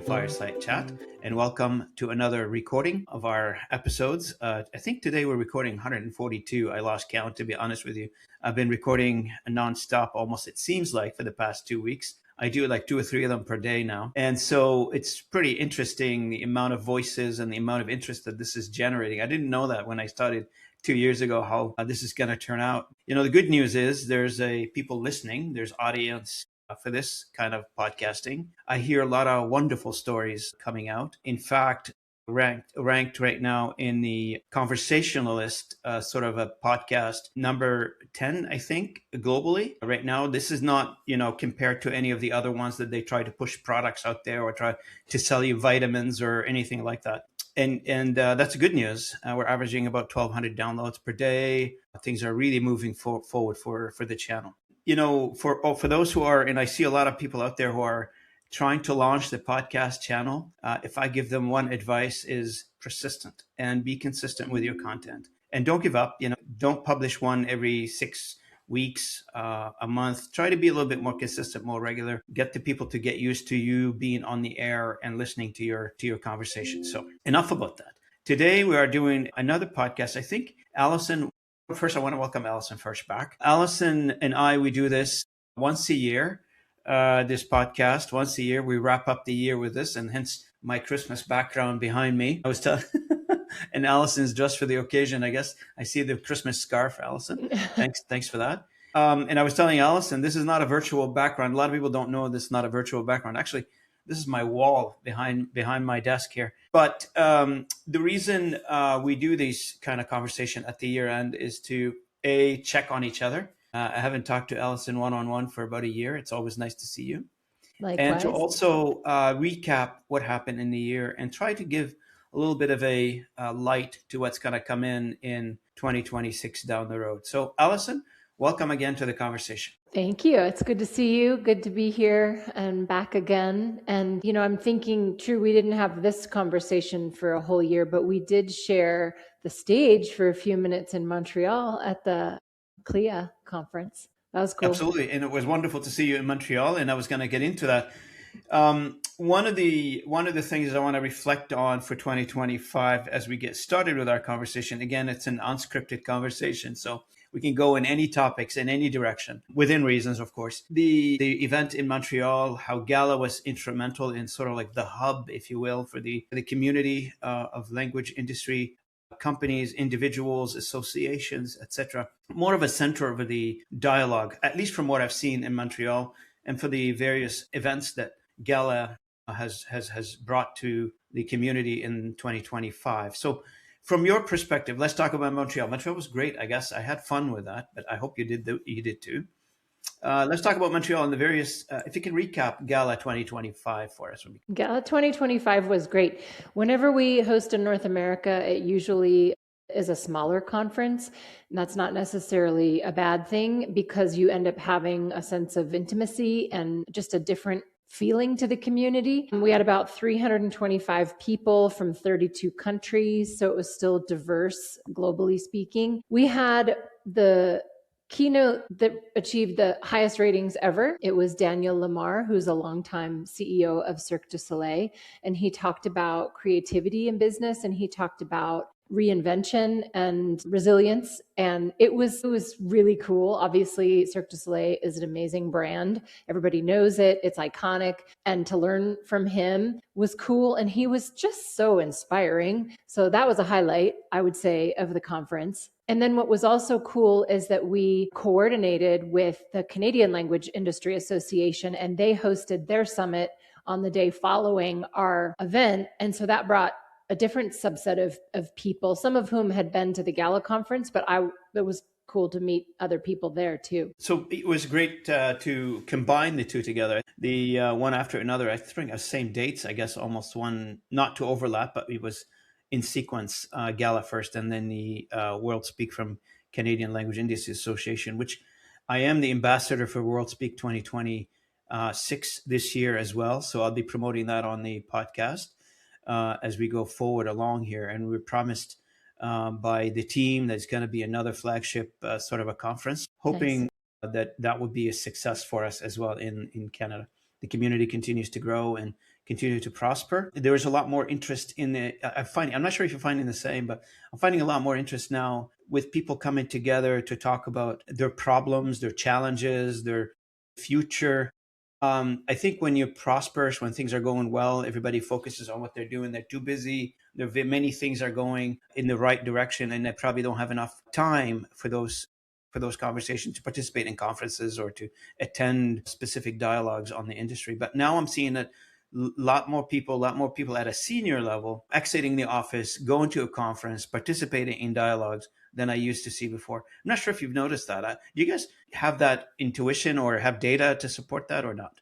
Fireside Chat, and welcome to another recording of our episodes. I think today we're recording 142. I lost count, to be honest with you. I've been recording nonstop almost, it seems like, for the past 2 weeks. I do like 2 or 3 of them per day now. And so it's pretty interesting, the amount of voices and the amount of interest that this is generating. I didn't know that when I started 2 years ago, how this is going to turn out. You know, the good news is there's people listening, there's audience for this kind of podcasting. I hear a lot of wonderful stories coming out. In fact, ranked right now in the conversationalist sort of a podcast number 10, I think, globally right now. This is not, compared to any of the other ones that they try to push products out there or try to sell you vitamins or anything like that. And that's good news. We're averaging about 1,200 downloads per day. Things are really moving forward for the channel. For those who are, and I see a lot of people out there who are trying to launch the podcast channel, if I give them one advice is persistent and be consistent with your content. And don't give up, don't publish one every 6 weeks, a month. Try to be a little bit more consistent, more regular. Get the people to get used to you being on the air and listening to your conversation. So enough about that. Today we are doing another podcast. I think Allison, first I want to welcome Allison Ferch back. Allison and I, we do this once a year. This podcast once a year. We wrap up the year with this, and hence my Christmas background behind me. I was telling, and Allison's dressed for the occasion. I guess I see the Christmas scarf, Allison. Thanks for that. And I was telling Allison, this is not a virtual background. A lot of people don't know this is not a virtual background. Actually, this is my wall behind my desk here. But the reason we do these kind of conversation at the year end is to check on each other. I haven't talked to Allison one-on-one for about a year. It's always nice to see you. Likewise. And to also recap what happened in the year and try to give a little bit of a light to what's going to come in 2026 down the road. So Allison, welcome again to the conversation. Thank you. It's good to see you. Good to be here and back again. And, I'm thinking, true, we didn't have this conversation for a whole year, but we did share the stage for a few minutes in Montreal at the GALA conference. That was cool. Absolutely. And it was wonderful to see you in Montreal. And I was going to get into that. One of the things I want to reflect on for 2025 as we get started with our conversation, again, it's an unscripted conversation. So we can go in any topics in any direction within reasons, of course. The event in Montreal, how GALA was instrumental in sort of like the hub, if you will, for the community of language industry companies, individuals, associations, etc. More of a center of the dialogue, at least from what I've seen in Montreal, and for the various events that GALA has brought to the community in 2025. So from your perspective, let's talk about Montreal. Montreal was great, I guess. I had fun with that, but I hope you did too. Let's talk about Montreal and the various, if you can recap GALA 2025 for us. GALA 2025 was great. Whenever we host in North America, it usually is a smaller conference. And that's not necessarily a bad thing because you end up having a sense of intimacy and just a different feeling to the community. We had about 325 people from 32 countries, so it was still diverse, globally speaking. We had the keynote that achieved the highest ratings ever. It was Daniel Lamar, who's a longtime CEO of Cirque du Soleil, and he talked about creativity in business, and he talked about reinvention and resilience. And it was really cool. Obviously, Cirque du Soleil is an amazing brand. Everybody knows it. It's iconic. And to learn from him was cool. And he was just so inspiring. So that was a highlight, I would say, of the conference. And then what was also cool is that we coordinated with the Canadian Language Industry Association, and they hosted their summit on the day following our event. And so that brought a different subset of people, some of whom had been to the GALA conference, but it was cool to meet other people there too. So it was great to combine the two together, the one after another. I think same dates, I guess, almost one, not to overlap, but it was in sequence, GALA first, and then the World Speak from Canadian Language Industry Association, which I am the ambassador for World Speak 2026 this year as well. So I'll be promoting that on the podcast as we go forward along here. And we're promised by the team that's going to be another flagship sort of a conference, hoping that would be a success for us as well in Canada. The community continues to grow and continue to prosper. There is a lot more interest in the, I'm not sure if you're finding the same, but I'm finding a lot more interest now with people coming together to talk about their problems, their challenges, their future. I think when you're prosperous, when things are going well, everybody focuses on what they're doing. They're too busy. Many things are going in the right direction, and they probably don't have enough time for those conversations, to participate in conferences or to attend specific dialogues on the industry. But now I'm seeing that a lot more people at a senior level exiting the office, going to a conference, participating in dialogues than I used to see before. I'm not sure if you've noticed that. Do you guys have that intuition or have data to support that or not?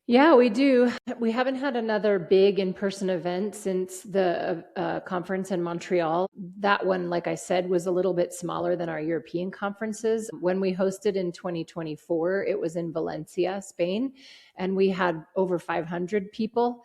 Yeah, we do. We haven't had another big in-person event since the conference in Montreal. That one, like I said, was a little bit smaller than our European conferences. When we hosted in 2024, it was in Valencia, Spain, and we had over 500 people.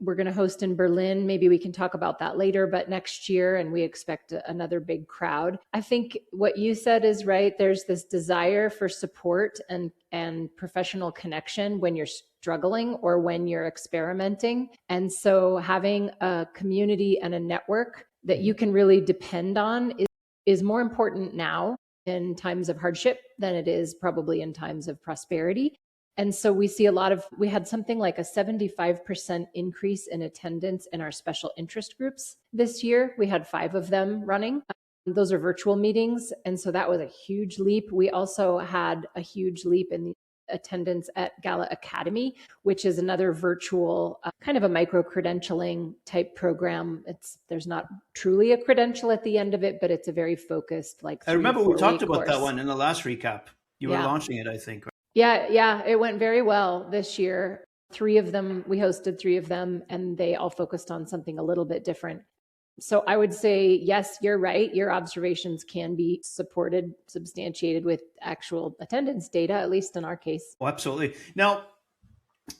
We're going to host in Berlin. Maybe we can talk about that later, but next year, and we expect another big crowd. I think what you said is right. There's this desire for support and professional connection when you're struggling or when you're experimenting. And so having a community and a network that you can really depend on is more important now in times of hardship than it is probably in times of prosperity. And so we had something like a 75% increase in attendance in our special interest groups this year. We had 5 of them running. Those are virtual meetings. And so that was a huge leap. We also had a huge leap in the attendance at GALA Academy, which is another virtual kind of a micro-credentialing type program. There's not truly a credential at the end of it, but it's a very focused, like, I remember we talked about course. that one in the last recap. You were launching it, I think. Yeah, it went very well this year. 3 of them, we hosted 3 of them, and they all focused on something a little bit different. So I would say, yes, you're right. Your observations can be supported, substantiated with actual attendance data, at least in our case. Oh, absolutely. Now,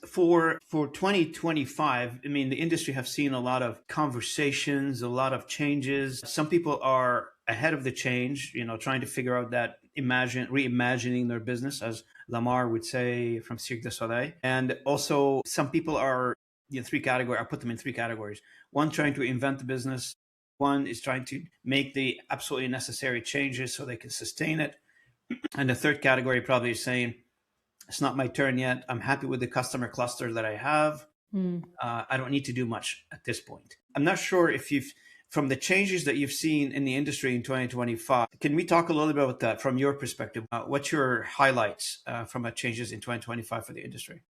for 2025, I mean, the industry have seen a lot of conversations, a lot of changes. Some people are ahead of the change, trying to figure out that reimagining their business, as Lamar would say from Cirque du Soleil. And also some people are I put them in 3 categories. One, trying to invent the business. One is trying to make the absolutely necessary changes so they can sustain it. And the third category probably is saying, it's not my turn yet. I'm happy with the customer cluster that I have. I don't need to do much at this point. I'm not sure if from the changes that you've seen in the industry in 2025, can we talk a little bit about that from your perspective? What's your highlights from changes in 2025 for the industry?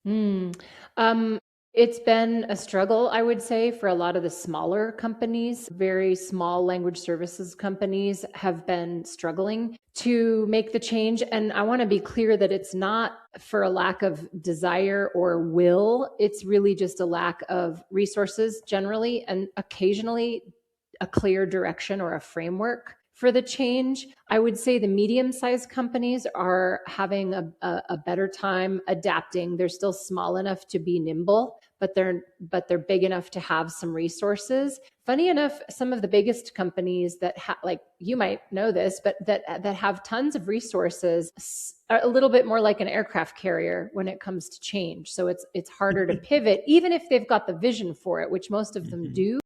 It's been a struggle, I would say, for a lot of the smaller companies. Very small language services companies have been struggling to make the change. And I want to be clear that it's not for a lack of desire or will. It's really just a lack of resources generally, and occasionally a clear direction or a framework for the change. I would say the medium-sized companies are having a better time adapting. They're still small enough to be nimble, but they're big enough to have some resources. Funny enough, some of the biggest companies that like you might know this, but that have tons of resources are a little bit more like an aircraft carrier when it comes to change. So it's harder to pivot, even if they've got the vision for it, which most of them do.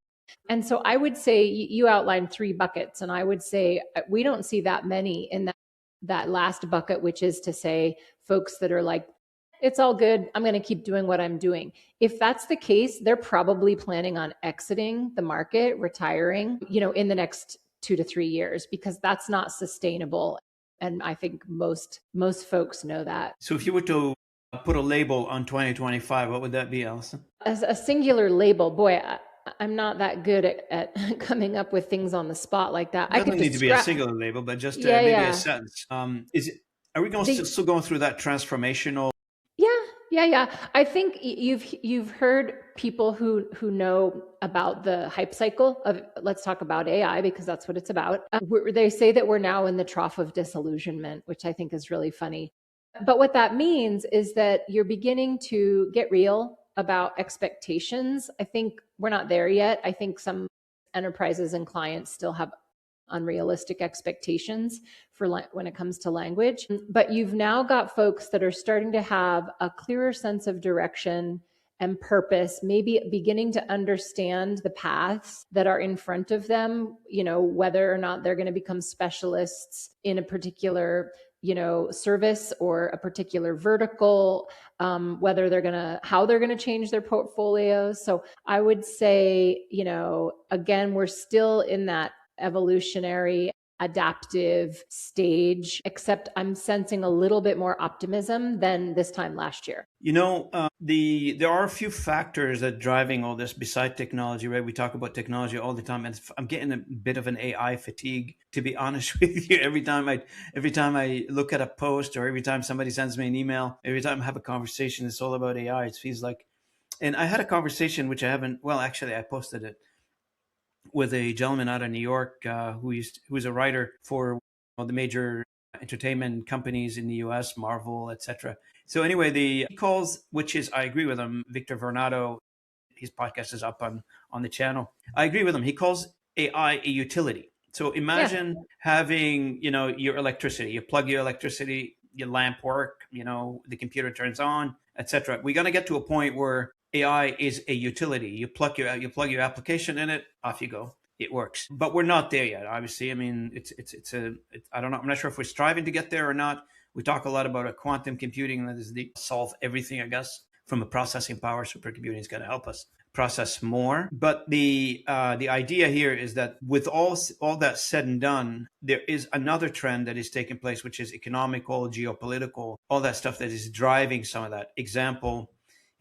And so I would say you outlined 3 buckets, and I would say we don't see that many in that last bucket, which is to say folks that are like, it's all good. I'm going to keep doing what I'm doing. If that's the case, they're probably planning on exiting the market, retiring, in the next 2 to 3 years, because that's not sustainable. And I think most folks know that. So if you were to put a label on 2025, what would that be, Allison? As a singular label, boy, I'm not that good at coming up with things on the spot like that. It doesn't need to be a singular label, but just maybe a sentence. Are we still going through that transformational? Yeah. I think you've heard people who know about the hype cycle of, let's talk about AI, because that's what it's about. They say that we're now in the trough of disillusionment, which I think is really funny. But what that means is that you're beginning to get real about expectations. I think we're not there yet. I think some enterprises and clients still have unrealistic expectations for when it comes to language. But you've now got folks that are starting to have a clearer sense of direction and purpose, maybe beginning to understand the paths that are in front of them, whether or not they're going to become specialists in a particular service or a particular vertical, whether how they're going to change their portfolios. So I would say, again, we're still in that evolutionary adaptive stage, except I'm sensing a little bit more optimism than this time last year. There are a few factors that driving all this beside technology, right? We talk about technology all the time, and I'm getting a bit of an AI fatigue, to be honest with you. Every time I look at a post, or every time somebody sends me an email, every time I have a conversation, it's all about AI. It feels like, and I had a conversation which I haven't. Well, actually, I posted it with a gentleman out of New York who's a writer for the major entertainment companies in the U.S., Marvel, etc. So anyway, he calls, which is, I agree with him, Victor Vernado. His podcast is up on the channel. I agree with him. He calls AI a utility. So imagine having, your electricity. You plug your electricity, your lamp work, the computer turns on, etc. We're going to get to a point where AI is a utility. You plug your application in it, off you go. It works. But we're not there yet, obviously. I mean, I don't know. I'm not sure if we're striving to get there or not. We talk a lot about quantum computing, that is the solve everything, I guess, from a processing power. Supercomputing is going to help us process more. But the idea here is that with all that said and done, there is another trend that is taking place, which is economical, geopolitical, all that stuff that is driving some of that. Example,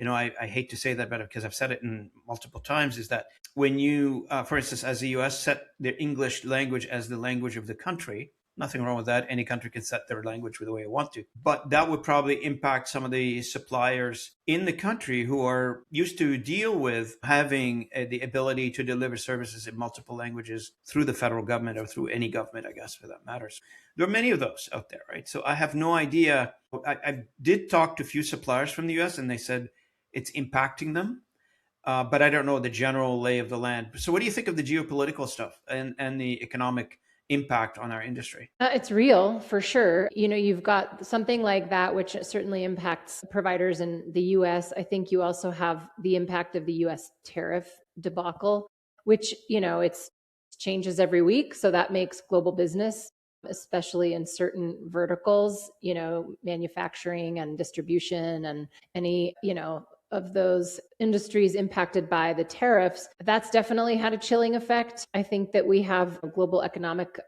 I hate to say that, but because I've said it in multiple times, is that when you, for instance, as the US set their English language as the language of the country, nothing wrong with that. Any country can set their language the way it wants to. But that would probably impact some of the suppliers in the country who are used to deal with having the ability to deliver services in multiple languages through the federal government or through any government, I guess, for that matters. There are many of those out there, right? So I have no idea. I did talk to a few suppliers from the US, and they said it's impacting them. But I don't know the general lay of the land. So what do you think of the geopolitical stuff and the economic impact on our industry? It's real for sure. You've got something like that, which certainly impacts providers in the US. I think you also have the impact of the US tariff debacle, which, it changes every week. So that makes global business, especially in certain verticals, manufacturing and distribution and any, of those industries impacted by the tariffs, that's definitely had a chilling effect. I think that we have a global economic,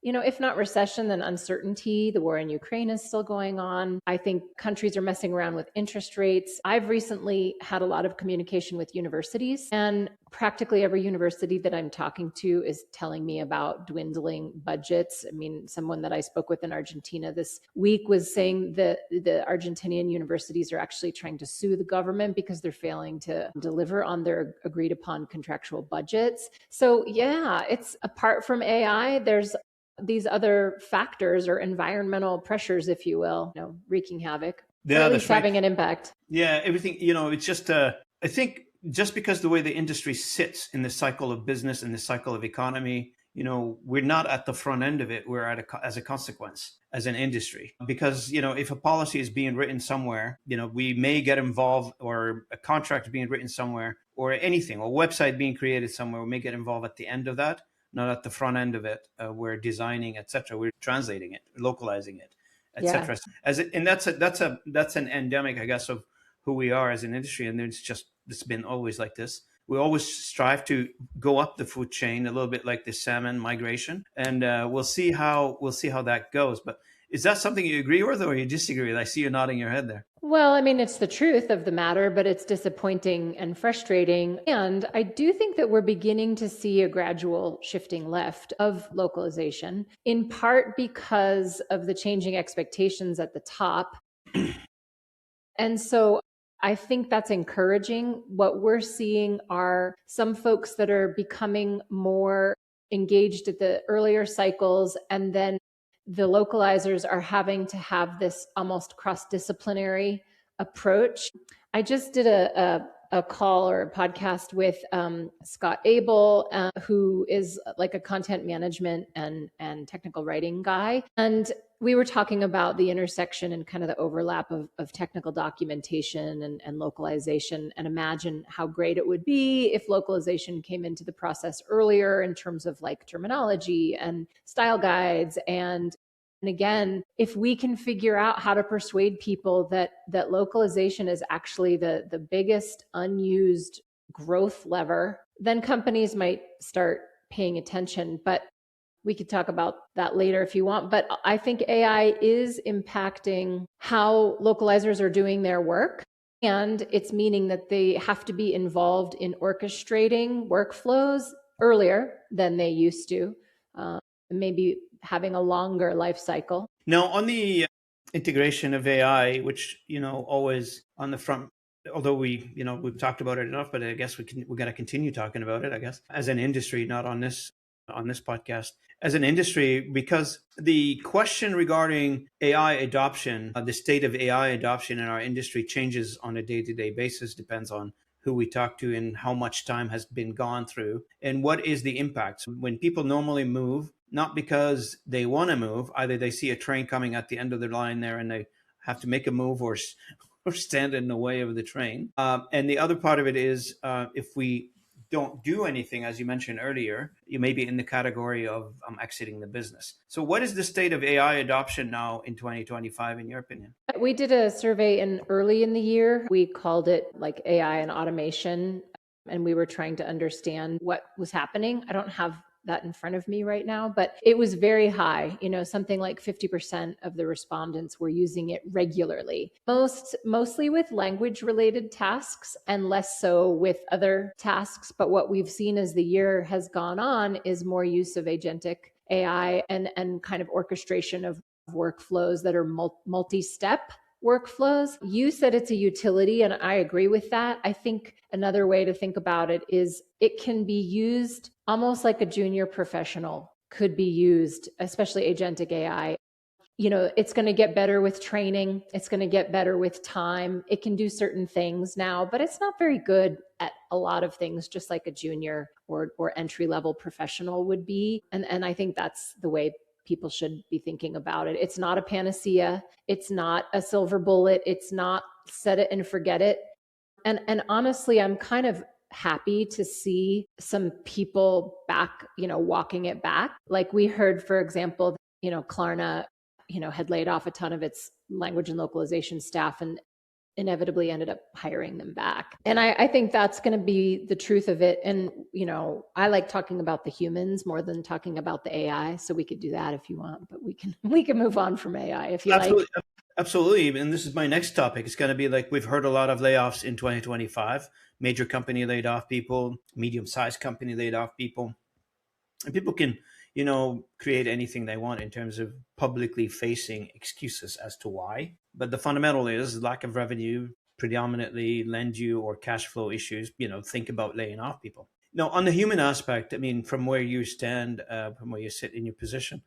if not recession, then uncertainty. The war in Ukraine is still going on. I think countries are messing around with interest rates. I've recently had a lot of communication with universities, and practically every university that I'm talking to is telling me about dwindling budgets. I mean, someone that I spoke with in Argentina this week was saying that the Argentinian universities are actually trying to sue the government because they're failing to deliver on their agreed upon contractual budgets. So yeah, it's apart from AI, there's these other factors or environmental pressures, if you will, wreaking havoc, or at least having an impact. Yeah, everything, it's just, I think just because the way the industry sits in the cycle of business and the cycle of economy, we're not at the front end of it. We're as a consequence as an industry, because, if a policy is being written somewhere, we may get involved, or a contract being written somewhere, or anything, or a website being created somewhere, we may get involved at the end of that, not at the front end of it. We're designing, etc. We're translating it, localizing it, etc. Yeah. And that's an endemic, I guess, of who we are as an industry. And it's been always like this. We always strive to go up the food chain, a little bit like the salmon migration, and we'll see how that goes. But is that something you agree with, or you disagree with? I see you nodding your head there. Well, I mean, it's the truth of the matter, but it's disappointing and frustrating. And I do think that we're beginning to see a gradual shifting left of localization, in part because of the changing expectations at the top. And so I think that's encouraging. What we're seeing are some folks that are becoming more engaged at the earlier cycles, and then the localizers are having to have this almost cross-disciplinary approach. I just did a a call or a podcast with Scott Abel, who is like a content management and technical writing guy. And we were talking about the intersection and kind of the overlap of technical documentation and localization, and imagine how great it would be if localization came into the process earlier in terms of like terminology and style guides. And again, if we can figure out how to persuade people that localization is actually the biggest unused growth lever, then companies might start paying attention. But we could talk about that later if you want. But I think AI is impacting how localizers are doing their work. And it's meaning that they have to be involved in orchestrating workflows earlier than they used to, maybe having a longer life cycle. Now, on the integration of AI, which, always on the front, although we've talked about it enough, but I guess we got to continue talking about it, I guess, as an industry, not on this podcast, as an industry, because the question regarding AI adoption, the state of AI adoption in our industry changes on a day-to-day basis, depends on who we talk to and how much time has been gone through and what is the impact. When people normally move, not because they want to move, either they see a train coming at the end of the line there and they have to make a move or stand in the way of the train. And the other part of it is if we don't do anything, as you mentioned earlier, you may be in the category of exiting the business. So what is the state of AI adoption now in 2025, in your opinion? We did a survey early in the year. We called it like AI and automation, and we were trying to understand what was happening. I don't have that in front of me right now, but it was very high. Something like 50% of the respondents were using it regularly, mostly with language related tasks and less so with other tasks. But what we've seen as the year has gone on is more use of agentic AI and kind of orchestration of workflows that are multi-step workflows. You said it's a utility, and I agree with that. I think another way to think about it is it can be used almost like a junior professional could be used, especially agentic AI. It's going to get better with training. It's going to get better with time. It can do certain things now, but it's not very good at a lot of things, just like a junior or entry-level professional would be. And I think that's the way people should be thinking about it. It's not a panacea. It's not a silver bullet. It's not set it and forget it. And honestly, I'm kind of happy to see some people back, walking it back. Like we heard, for example, Klarna, had laid off a ton of its language and localization staff and inevitably ended up hiring them back. And I think that's going to be the truth of it. And, I like talking about the humans more than talking about the AI. So we could do that if you want, but we can move on from AI if you like. Absolutely. And this is my next topic. It's going to be like, we've heard a lot of layoffs in 2025. Major company laid off people, medium-sized company laid off people. And people can, create anything they want in terms of publicly facing excuses as to why. But the fundamental is lack of revenue, predominantly land you or cash flow issues, think about laying off people. Now, on the human aspect, I mean, from where you stand, from where you sit in your position,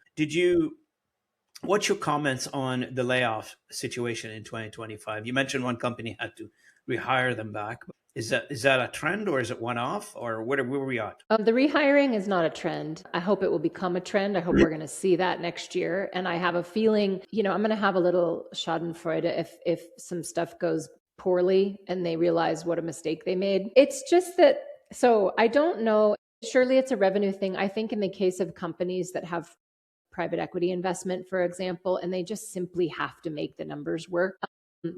what's your comments on the layoff situation in 2025? You mentioned one company had to rehire them back. Is that a trend, or is it one-off, or where are we at? The rehiring is not a trend. I hope it will become a trend. I hope we're going to see that next year. And I have a feeling, I'm going to have a little schadenfreude if some stuff goes poorly and they realize what a mistake they made. It's just that, so I don't know. Surely it's a revenue thing. I think in the case of companies that have private equity investment, for example, and they just simply have to make the numbers work.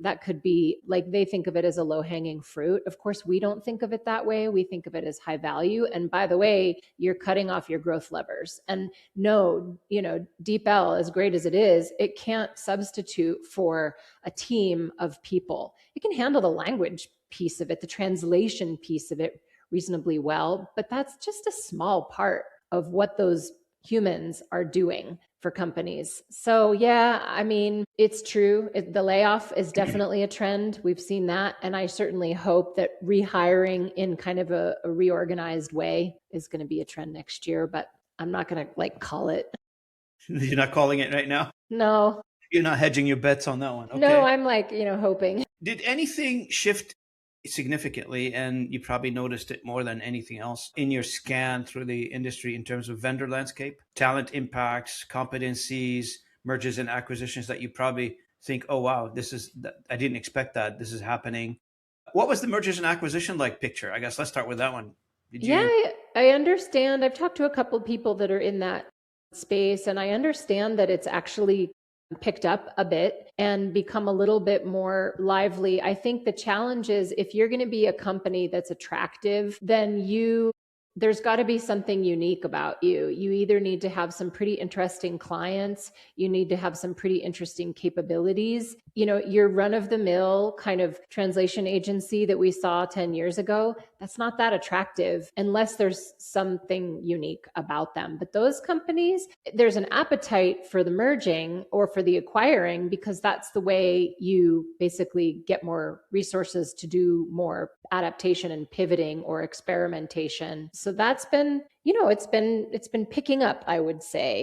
That could be like they think of it as a low-hanging fruit. Of course, we don't think of it that way. We think of it as high value. And by the way, you're cutting off your growth levers. And no, DeepL, as great as it is, it can't substitute for a team of people. It can handle the language piece of it, the translation piece of it reasonably well, but that's just a small part of what those humans are doing for companies. So yeah, I mean, it's true. The layoff is definitely a trend. We've seen that. And I certainly hope that rehiring in kind of a reorganized way is going to be a trend next year, but I'm not going to call it. You're not calling it right now? No. You're not hedging your bets on that one? Okay. No, I'm hoping. Did anything shift significantly, and you probably noticed it more than anything else in your scan through the industry in terms of vendor landscape, talent impacts, competencies, mergers and acquisitions that you probably think, oh, wow, I didn't expect that. This is happening. What was the mergers and acquisition like picture? I guess let's start with that one. Did Yeah, you? I understand. I've talked to a couple of people that are in that space, and I understand that it's actually picked up a bit and become a little bit more lively. I think the challenge is if you're going to be a company that's attractive, then there's got to be something unique about you. You either need to have some pretty interesting clients, you need to have some pretty interesting capabilities. Your run of the mill kind of translation agency that we saw 10 years ago, that's not that attractive unless there's something unique about them. But those companies, there's an appetite for the merging or for the acquiring because that's the way you basically get more resources to do more adaptation and pivoting or experimentation. So that's been, it's been picking up, I would say.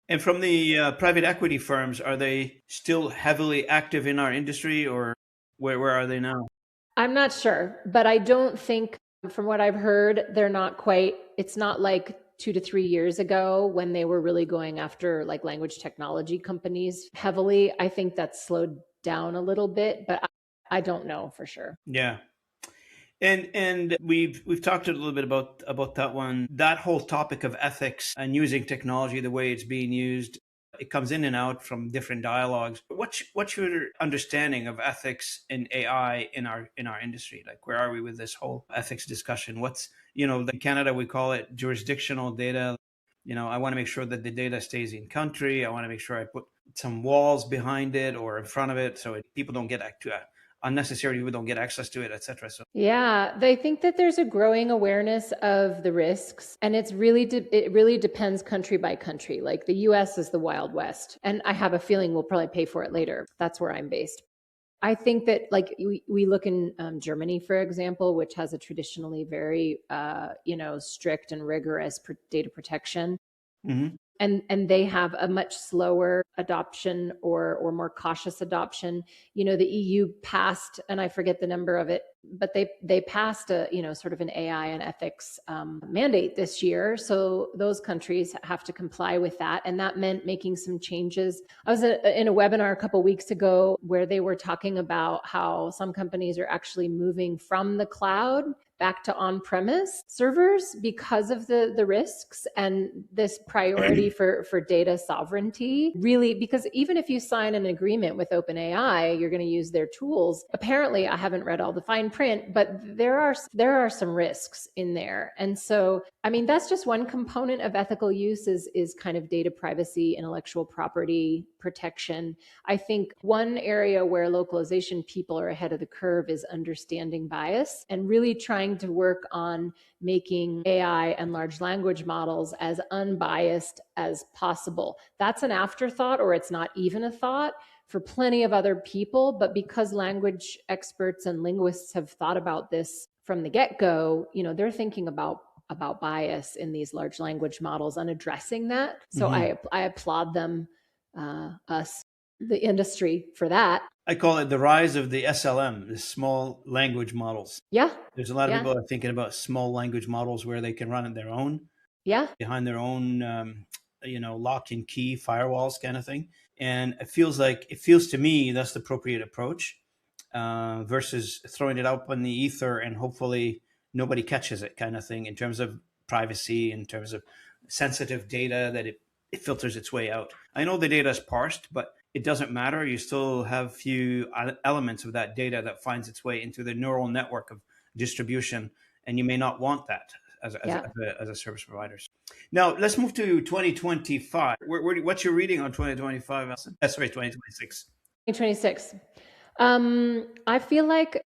And from the private equity firms, are they still heavily active in our industry, or where are they now? I'm not sure, but I don't think, from what I've heard, they're not quite, it's not like 2 to 3 years ago when they were really going after like language technology companies heavily. I think that's slowed down a little bit, but I don't know for sure. Yeah. And we've talked a little bit about that one. That whole topic of ethics and using technology the way it's being used, it comes in and out from different dialogues. What's your understanding of ethics and AI in our industry? Like, where are we with this whole ethics discussion? In Canada we call it jurisdictional data. I want to make sure that the data stays in country. I want to make sure I put some walls behind it or in front of it so people don't get unnecessarily people don't get access to it, etc. So Yeah, they think that there's a growing awareness of the risks, and it really depends country by country. Like the US is the Wild West, and I have a feeling we'll probably pay for it later. That's where I'm based. I think that like we look in Germany, for example, which has a traditionally very strict and rigorous data protection. mhm. And they have a much slower adoption or more cautious adoption. The EU passed, and I forget the number of it, but they passed a sort of an AI and ethics mandate this year. So those countries have to comply with that, and that meant making some changes. I was in a webinar a couple of weeks ago where they were talking about how some companies are actually moving from the cloud back to on-premise servers because of the risks and this priority for data sovereignty. Really, because even if you sign an agreement with OpenAI, you're going to use their tools. Apparently, I haven't read all the fine print, but there are some risks in there. And so, I mean, that's just one component of ethical use is kind of data privacy, intellectual property protection. I think one area where localization people are ahead of the curve is understanding bias and really trying to work on making AI and large language models as unbiased as possible. That's an afterthought, or it's not even a thought for plenty of other people. But because language experts and linguists have thought about this from the get-go, they're thinking about bias in these large language models and addressing that. So I applaud them, us, the industry, for that. I call it the rise of the SLM, the small language models. Yeah. There's a lot of Yeah. people are thinking about small language models where they can run it their own, Yeah. behind their own, lock and key firewalls kind of thing. And it feels to me that's the appropriate approach versus throwing it out on the ether and hopefully nobody catches it kind of thing in terms of privacy, in terms of sensitive data that it filters its way out. I know the data is parsed, but it doesn't matter. You still have few elements of that data that finds its way into the neural network of distribution, and you may not want that as a service provider. Now, let's move to 2025. What's your reading on 2025, Allison? Sorry, 2026. 2026. I feel like,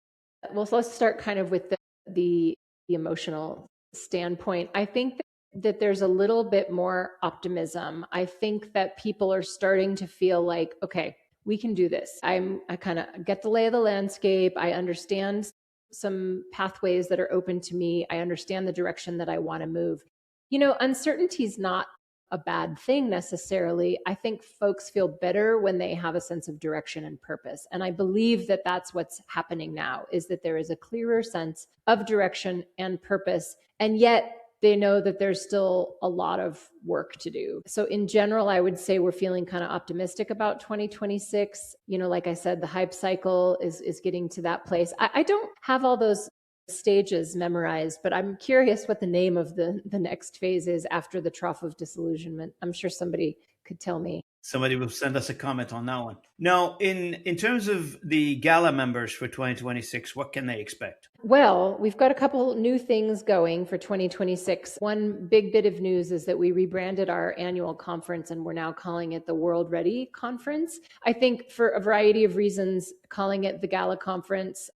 well, so let's start kind of with the emotional standpoint. I think that there's a little bit more optimism. I think that people are starting to feel like, okay, we can do this. I kind of get the lay of the landscape. I understand some pathways that are open to me. I understand the direction that I want to move. Uncertainty is not a bad thing necessarily. I think folks feel better when they have a sense of direction and purpose. And I believe that that's what's happening now, is that there is a clearer sense of direction and purpose. And yet they know that there's still a lot of work to do. So in general, I would say we're feeling kind of optimistic about 2026. Like I said, the hype cycle is getting to that place. I don't have all those stages memorized, but I'm curious what the name of the next phase is after the trough of disillusionment. I'm sure somebody could tell me. Somebody will send us a comment on that one. Now, in terms of the GALA members for 2026, what can they expect? Well, we've got a couple new things going for 2026. One big bit of news is that we rebranded our annual conference and we're now calling it the World Ready Conference. I think for a variety of reasons, calling it the GALA Conference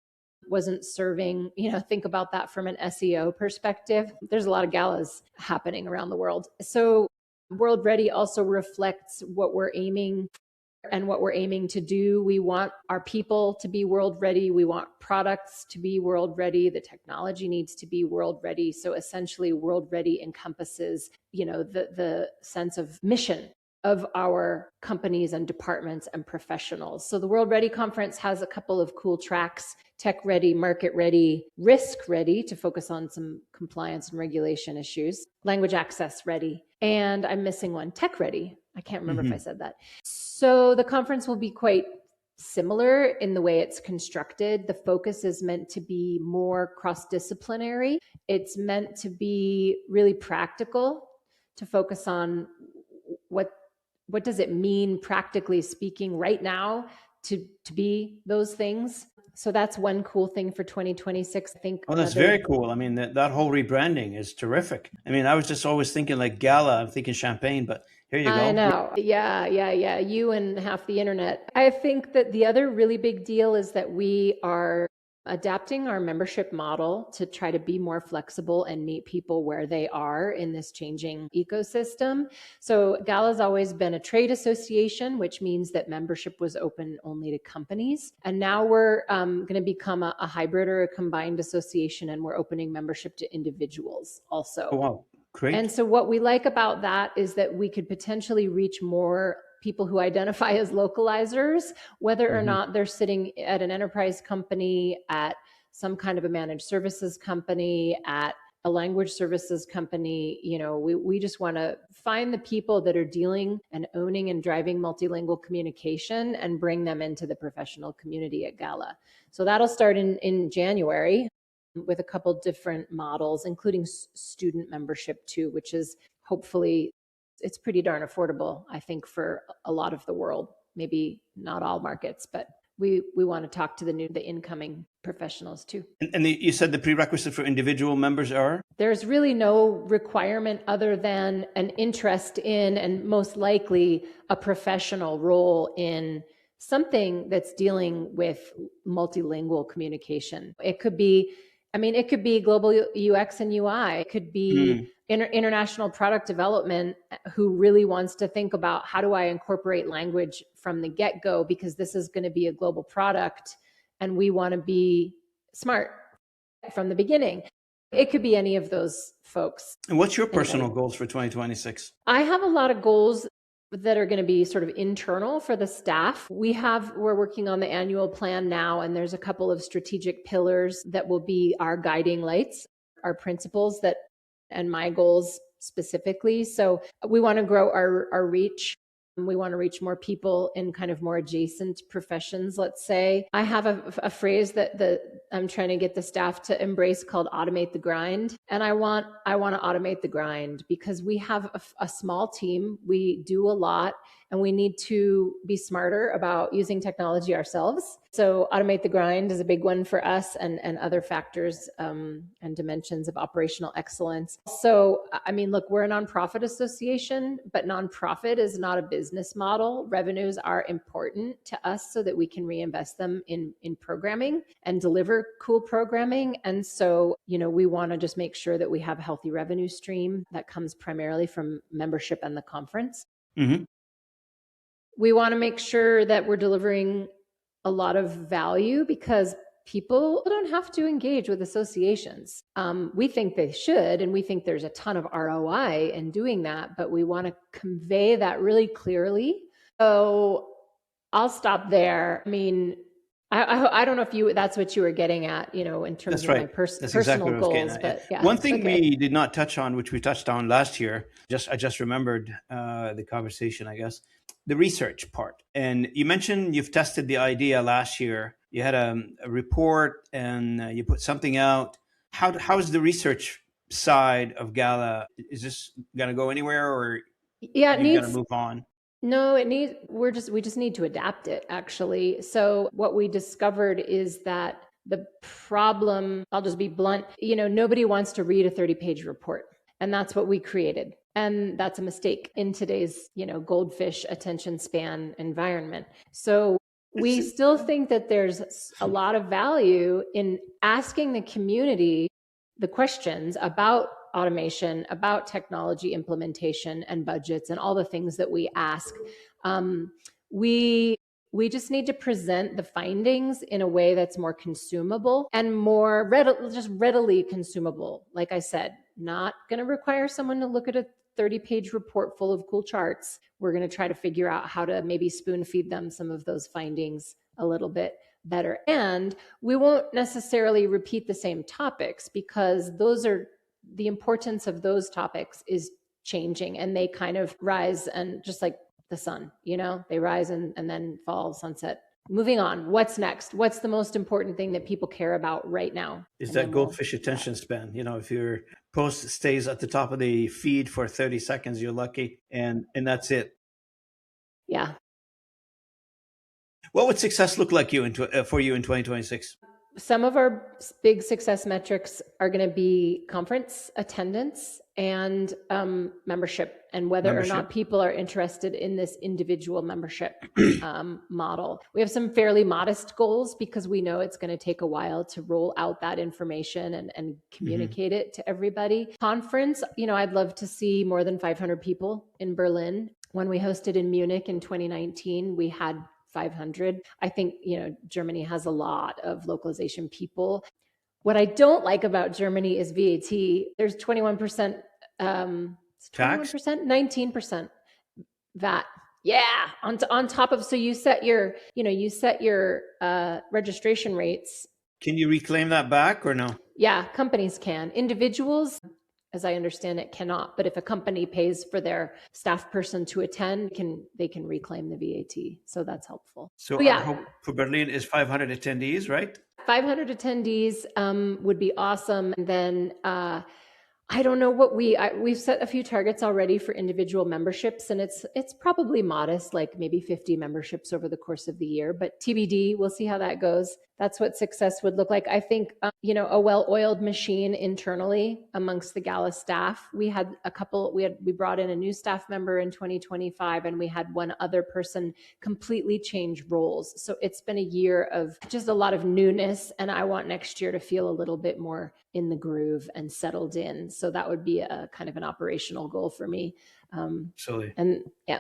wasn't serving, think about that from an SEO perspective. There's a lot of galas happening around the world. So World Ready also reflects what we're aiming to do. We want our people to be world ready. We want products to be world ready. The technology needs to be world ready. So essentially world ready encompasses, the sense of mission of our companies and departments and professionals. So the World Ready Conference has a couple of cool tracks: tech ready, market ready, risk ready to focus on some compliance and regulation issues, language access ready, and I'm missing one, tech ready. I can't remember if I said that. So the conference will be quite similar in the way it's constructed. The focus is meant to be more cross-disciplinary. It's meant to be really practical, to focus on what does it mean, practically speaking, right now to be those things. So that's one cool thing for 2026. I think. Oh, that's very cool. I mean, that whole rebranding is terrific. I mean, I was just always thinking like GALA. I'm thinking champagne, but here you go. I know. Yeah. You and half the internet. I think that the other really big deal is that we are adapting our membership model to try to be more flexible and meet people where they are in this changing ecosystem. So GALA's always been a trade association, which means that membership was open only to companies. And now we're going to become a hybrid or a combined association, and we're opening membership to individuals also. Oh, wow. Great. And so what we like about that is that we could potentially reach more people who identify as localizers, whether or not they're sitting at an enterprise company, at some kind of a managed services company, at a language services company. We just want to find the people that are dealing and owning and driving multilingual communication and bring them into the professional community at GALA. So that'll start in January with a couple different models, including student membership too, which is hopefully, it's pretty darn affordable, I think, for a lot of the world. Maybe not all markets, but we want to talk to the incoming professionals too. And you said the prerequisite for individual members are? There's really no requirement other than an interest in, and most likely a professional role in, something that's dealing with multilingual communication. It could be global UX and UI. It could be international product development who really wants to think about, how do I incorporate language from the get-go, because this is going to be a global product and we want to be smart from the beginning. It could be any of those folks. And what's your personal goals for 2026? I have a lot of goals that are going to be sort of internal for the staff. We're working on the annual plan now, and there's a couple of strategic pillars that will be our guiding lights, our principles and my goals specifically. So we want to grow our reach. We want to reach more people in kind of more adjacent professions, let's say. I have a phrase that I'm trying to get the staff to embrace called automate the grind. And I want to automate the grind because we have a small team. We do a lot, and we need to be smarter about using technology ourselves. So automate the grind is a big one for us, and other factors and dimensions of operational excellence. So, I mean, look, we're a nonprofit association, but nonprofit is not a business model. Revenues are important to us so that we can reinvest them in programming and deliver cool programming. And so, we want to just make sure that we have a healthy revenue stream that comes primarily from membership and the conference. Mm-hmm. We want to make sure that we're delivering a lot of value, because people don't have to engage with associations. We think they should, and we think there's a ton of ROI in doing that, but we want to convey that really clearly. So I'll stop there. I mean, I don't know if that's what you were getting at, in terms That's of right. my That's personal exactly what I was getting goals. at. But yeah, One thing okay. we did not touch on, which we touched on last year, I just remembered the conversation, I guess, the research part. And you mentioned you've tested the idea last year. You had a report and you put something out. How's the research side of GALA? Is this going to go anywhere, or Yeah, you're going to move on? No, we just need to adapt it, actually. So what we discovered is that the problem, I'll just be blunt, nobody wants to read a 30-page report. And that's what we created. And that's a mistake in today's, goldfish attention span environment. So we still think that there's a lot of value in asking the community the questions about automation, about technology implementation and budgets and all the things that we ask. We just need to present the findings in a way that's more consumable and more readily consumable. Like I said, not going to require someone to look at a 30-page report full of cool charts. We're going to try to figure out how to maybe spoon feed them some of those findings a little bit better. And we won't necessarily repeat the same topics, because the importance of those topics is changing, and they kind of rise, and just like the sun, they rise and then fall, sunset. Moving on. What's next? What's the most important thing that people care about right now? Is that goldfish attention span? If your post stays at the top of the feed for 30 seconds, you're lucky, and that's it. Yeah. What would success look like for you in 2026? Some of our big success metrics are going to be conference attendance and membership, and whether or not people are interested in this individual membership model. We have some fairly modest goals, because we know it's going to take a while to roll out that information and communicate it to everybody. Conference, I'd love to see more than 500 people in Berlin. When we hosted in Munich in 2019, we had 500. I think, Germany has a lot of localization people. What I don't like about Germany is VAT. There's 21%, 21%, 19% VAT. Yeah, on top of, so you set your registration rates. Can you reclaim that back or no? Yeah, companies can. Individuals, as I understand it, cannot. But if a company pays for their staff person to attend, they can reclaim the VAT. So that's helpful. So our hope for Berlin is 500 attendees, right? 500 attendees would be awesome. And then I don't know what we've set a few targets already for individual memberships, and it's probably modest, like maybe 50 memberships over the course of the year, but TBD, we'll see how that goes. That's what success would look like. I think, a well-oiled machine internally amongst the GALA staff. We brought in a new staff member in 2025, and we had one other person completely change roles. So it's been a year of just a lot of newness, and I want next year to feel a little bit more in the groove and settled in. So that would be a kind of an operational goal for me. Absolutely. And yeah.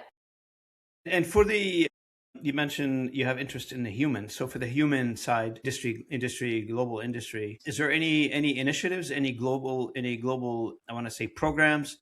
And you mentioned you have interest in the human. So for the human side, global industry, is there any initiatives, any global, I want to say programs?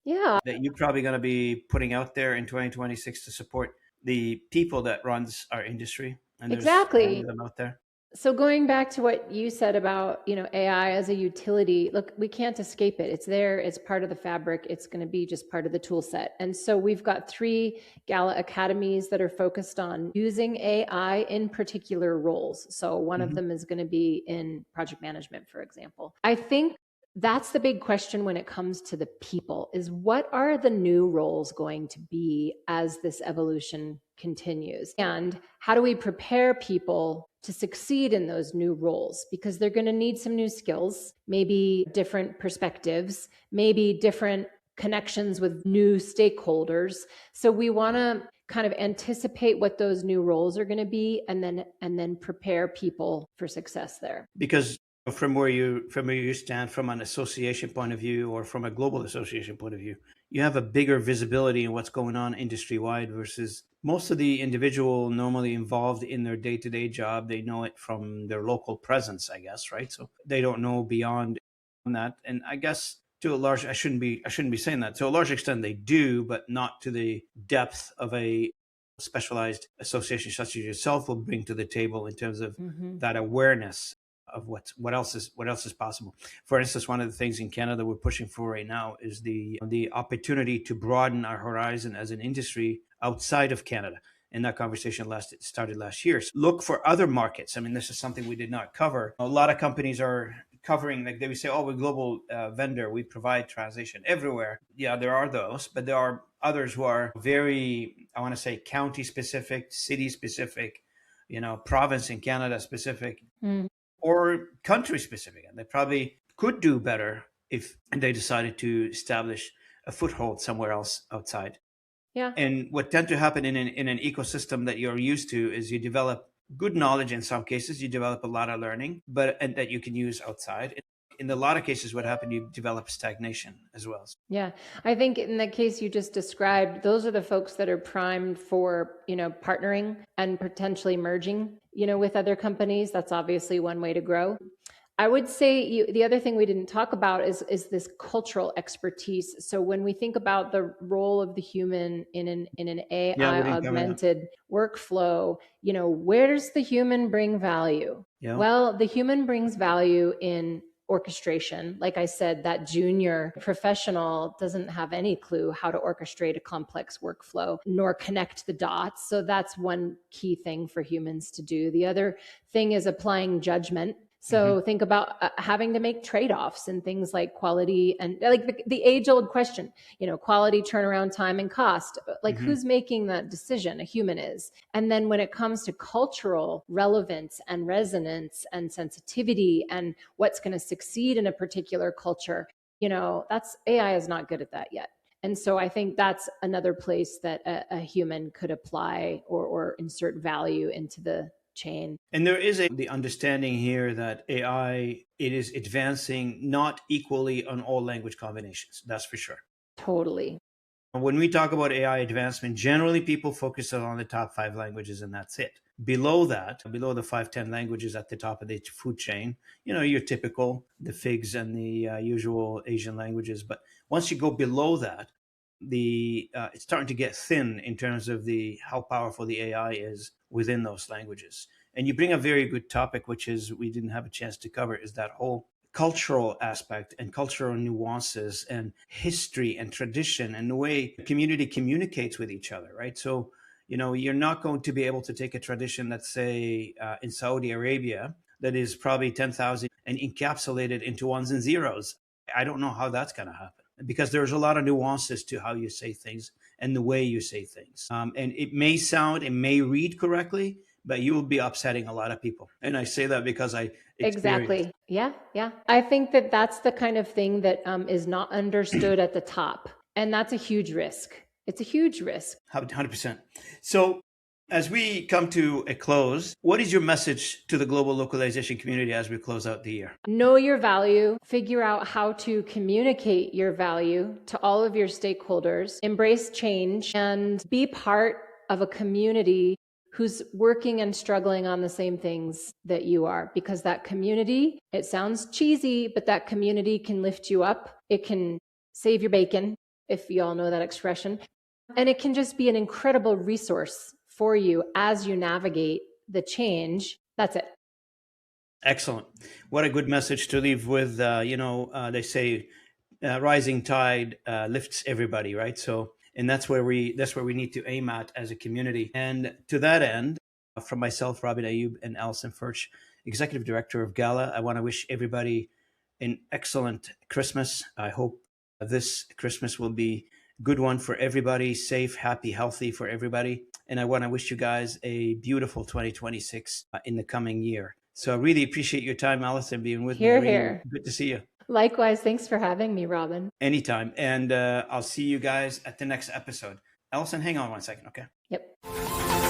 Yeah. That you're probably going to be putting out there in 2026 to support the people that runs our industry? And exactly. Them out there. So going back to what you said about, AI as a utility, look, we can't escape it. It's there. It's part of the fabric. It's going to be just part of the tool set. And so we've got 3 GALA academies that are focused on using AI in particular roles. So one of them is going to be in project management, for example. I think that's the big question when it comes to the people, is what are the new roles going to be as this evolution continues? And how do we prepare people to succeed in those new roles? Because they're going to need some new skills, maybe different perspectives, maybe different connections with new stakeholders. So we want to kind of anticipate what those new roles are going to be, and then prepare people for success there. Because From where you stand from an association point of view or from a global association point of view, you have a bigger visibility in what's going on industry wide versus most of the individual normally involved in their day-to-day job. They know it from their local presence, I guess, right? So they don't know beyond that. And I guess to a large, I shouldn't be saying that. To a large extent they do, but not to the depth of a specialized association such as yourself will bring to the table in terms of that awareness of what else is possible. For instance, one of the things in Canada we're pushing for right now is the opportunity to broaden our horizon as an industry outside of Canada. And that conversation started last year. So look for other markets. I mean, this is something we did not cover. A lot of companies are covering, like they would say, oh, we're a global vendor. We provide translation everywhere. Yeah, there are those, but there are others who are very, I want to say, county specific, city specific, province in Canada specific, or country specific. And they probably could do better if they decided to establish a foothold somewhere else outside. Yeah. And what tend to happen in an ecosystem that you're used to is you develop good knowledge in some cases, you develop a lot of learning, and that you can use outside. In a lot of cases, what happened, you develop stagnation as well. Yeah. I think in the case you just described, those are the folks that are primed for, partnering and potentially merging, with other companies. That's obviously one way to grow. I would say the other thing we didn't talk about is this cultural expertise. So when we think about the role of the human in an AI augmented workflow, where does the human bring value? Yeah. Well, the human brings value in orchestration. Like I said, that junior professional doesn't have any clue how to orchestrate a complex workflow nor connect the dots. So that's one key thing for humans to do. The other thing is applying judgment. So think about having to make trade-offs and things like quality and like the age-old question, quality, turnaround time, and cost. Like who's making that decision? A human is. And then when it comes to cultural relevance and resonance and sensitivity and what's going to succeed in a particular culture, that's AI is not good at that yet. And so I think that's another place that a human could apply or insert value into the chain. And there is the understanding here that AI, it is advancing not equally on all language combinations. That's for sure. Totally. When we talk about AI advancement, generally people focus on the top 5 languages and that's it. Below that, below the 5-10 languages at the top of the food chain, your typical, the FIGs and the usual Asian languages. But once you go below that, it's starting to get thin in terms of how powerful the AI is within those languages. And you bring a very good topic, which is we didn't have a chance to cover, is that whole cultural aspect and cultural nuances and history and tradition and the way the community communicates with each other, right? So, you're not going to be able to take a tradition, let's say in Saudi Arabia, that is probably 10,000 and encapsulate it into ones and zeros. I don't know how that's going to happen, because there's a lot of nuances to how you say things and the way you say things. And it may read correctly, but you will be upsetting a lot of people. And I say that because Exactly. Yeah. I think that that's the kind of thing that is not understood at the top. And that's a huge risk. It's a huge risk. 100%. So as we come to a close, what is your message to the global localization community as we close out the year? Know your value, figure out how to communicate your value to all of your stakeholders, embrace change, and be part of a community who's working and struggling on the same things that you are. Because that community, it sounds cheesy, but that community can lift you up. It can save your bacon, if you all know that expression. And it can just be an incredible resource for you as you navigate the change. That's it. Excellent. What a good message to leave with. They say rising tide lifts everybody, right? So, and that's where we need to aim at as a community. And to that end, from myself, Robin Ayoub, and Allison Ferch, Executive Director of GALA, I want to wish everybody an excellent Christmas. I hope this Christmas will be a good one for everybody, safe, happy, healthy for everybody. And I want to wish you guys a beautiful 2026 in the coming year. So I really appreciate your time, Allison, being with me. Here. Good to see you. Likewise. Thanks for having me, Robin. Anytime. And I'll see you guys at the next episode. Allison, hang on one second, okay? Yep.